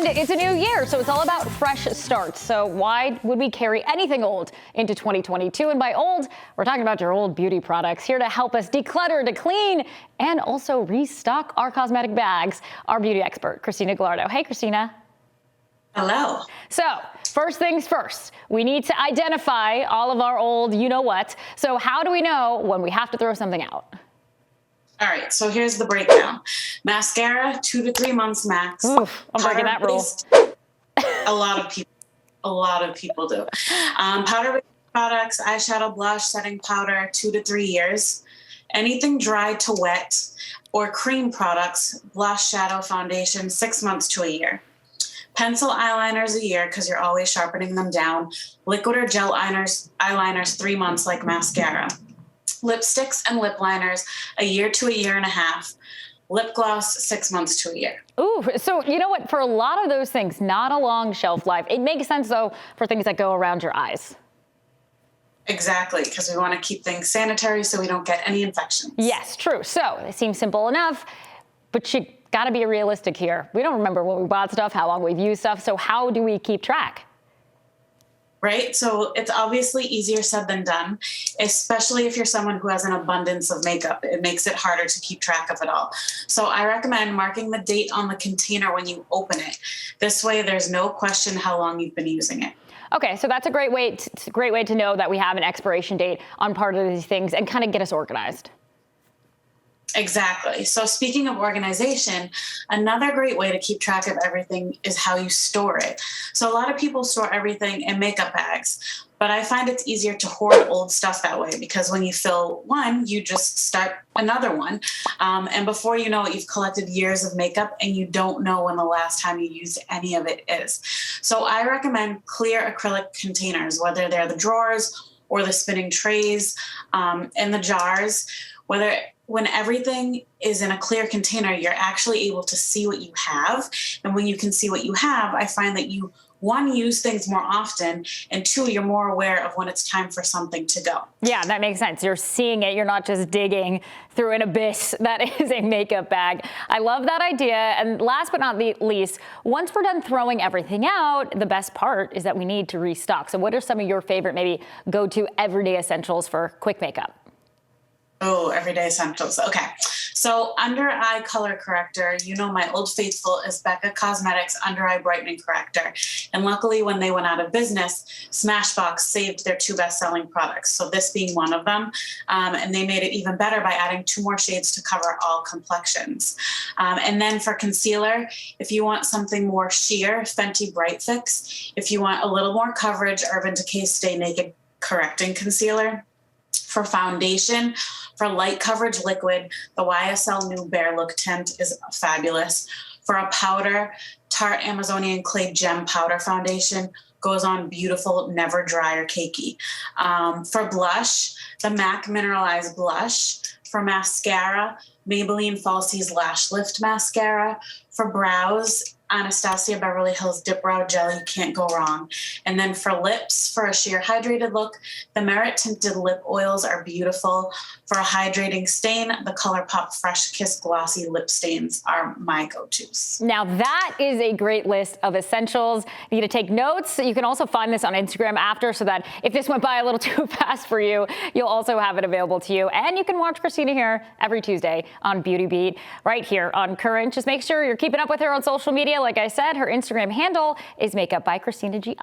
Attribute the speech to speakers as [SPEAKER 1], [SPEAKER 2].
[SPEAKER 1] And it's a new year, so it's all about fresh starts. So why would we carry anything old into 2022? And by old, we're talking about your old beauty products. Here to help us declutter, to clean, and also restock our cosmetic bags, our beauty expert, Christina Gallardo. Hey, Christina.
[SPEAKER 2] Hello.
[SPEAKER 1] So first things first, we need to identify all of our old you-know-what. So how do we know when we have to throw something out?
[SPEAKER 2] All right, so here's the breakdown. Mascara, 2 to 3 months max.
[SPEAKER 1] Oof, I'm breaking that rule.
[SPEAKER 2] A lot of people do. Powder-based products, eyeshadow, blush, setting powder, 2 to 3 years. Anything dry to wet or cream products, blush, shadow, foundation, 6 months to a year. Pencil eyeliners a year because you're always sharpening them down. Liquid or gel eyeliners 3 months like mascara. Lipsticks and lip liners a year to a year and a half. Lip gloss 6 months to a year.
[SPEAKER 1] Ooh, so you know what? For a lot of those things, not a long shelf life. It makes sense though for things that go around your eyes.
[SPEAKER 2] Exactly, because we want to keep things sanitary so we don't get any infections.
[SPEAKER 1] Yes, true. So it seems simple enough, but you got to be realistic here. We don't remember when we bought stuff, how long we've used stuff. So how do we keep track?
[SPEAKER 2] Right? So it's obviously easier said than done, especially if you're someone who has an abundance of makeup. It makes it harder to keep track of it all. So I recommend marking the date on the container when you open it. This way, there's no question how long you've been using it.
[SPEAKER 1] Okay, so that's a great way to know that we have an expiration date on part of these things and kind of get us organized.
[SPEAKER 2] Exactly. So speaking of organization, another great way to keep track of everything is how you store it. So a lot of people store everything in makeup bags, but I find it's easier to hoard old stuff that way because when you fill one, you just start another one. And before you know it, you've collected years of makeup and you don't know when the last time you used any of it is. So I recommend clear acrylic containers, whether they're the drawers or the spinning trays and the jars, when everything is in a clear container, you're actually able to see what you have. And when you can see what you have, I find that you, one, use things more often, and two, you're more aware of when it's time for something to go.
[SPEAKER 1] Yeah, that makes sense. You're seeing it. You're not just digging through an abyss that is a makeup bag. I love that idea. And last but not least, once we're done throwing everything out, the best part is that we need to restock. So what are some of your favorite, maybe go-to everyday essentials for quick makeup?
[SPEAKER 2] Oh, everyday essentials. Okay. So under eye color corrector, you know my old faithful is Becca Cosmetics under eye brightening corrector. And luckily when they went out of business, Smashbox saved their 2 best-selling products. So this being one of them. And they made it even better by adding 2 more shades to cover all complexions. And then for concealer, if you want something more sheer, Fenty Bright Fix. If you want a little more coverage, Urban Decay Stay Naked Correcting Concealer. For foundation, for light coverage liquid, the YSL New Bare Look Tint is fabulous. For a powder, Tarte Amazonian Clay Gem Powder Foundation goes on beautiful, never dry or cakey. For blush, the MAC Mineralized Blush. For mascara, Maybelline Falsies Lash Lift Mascara. For brows, Anastasia Beverly Hills Dip Brow Gel, you can't go wrong. And then for lips, for a sheer hydrated look, the Merit Tinted Lip Oils are beautiful. For a hydrating stain, the ColourPop Fresh Kiss Glossy Lip Stains are my go-tos.
[SPEAKER 1] Now that is a great list of essentials. You need to take notes. You can also find this on Instagram after, so that if this went by a little too fast for you, you'll also have it available to you. And you can watch Christina here every Tuesday on Beauty Beat, right here on Current. Just make sure you're keeping up with her on social media. Like I said, her Instagram handle is makeupbyChristinaG_.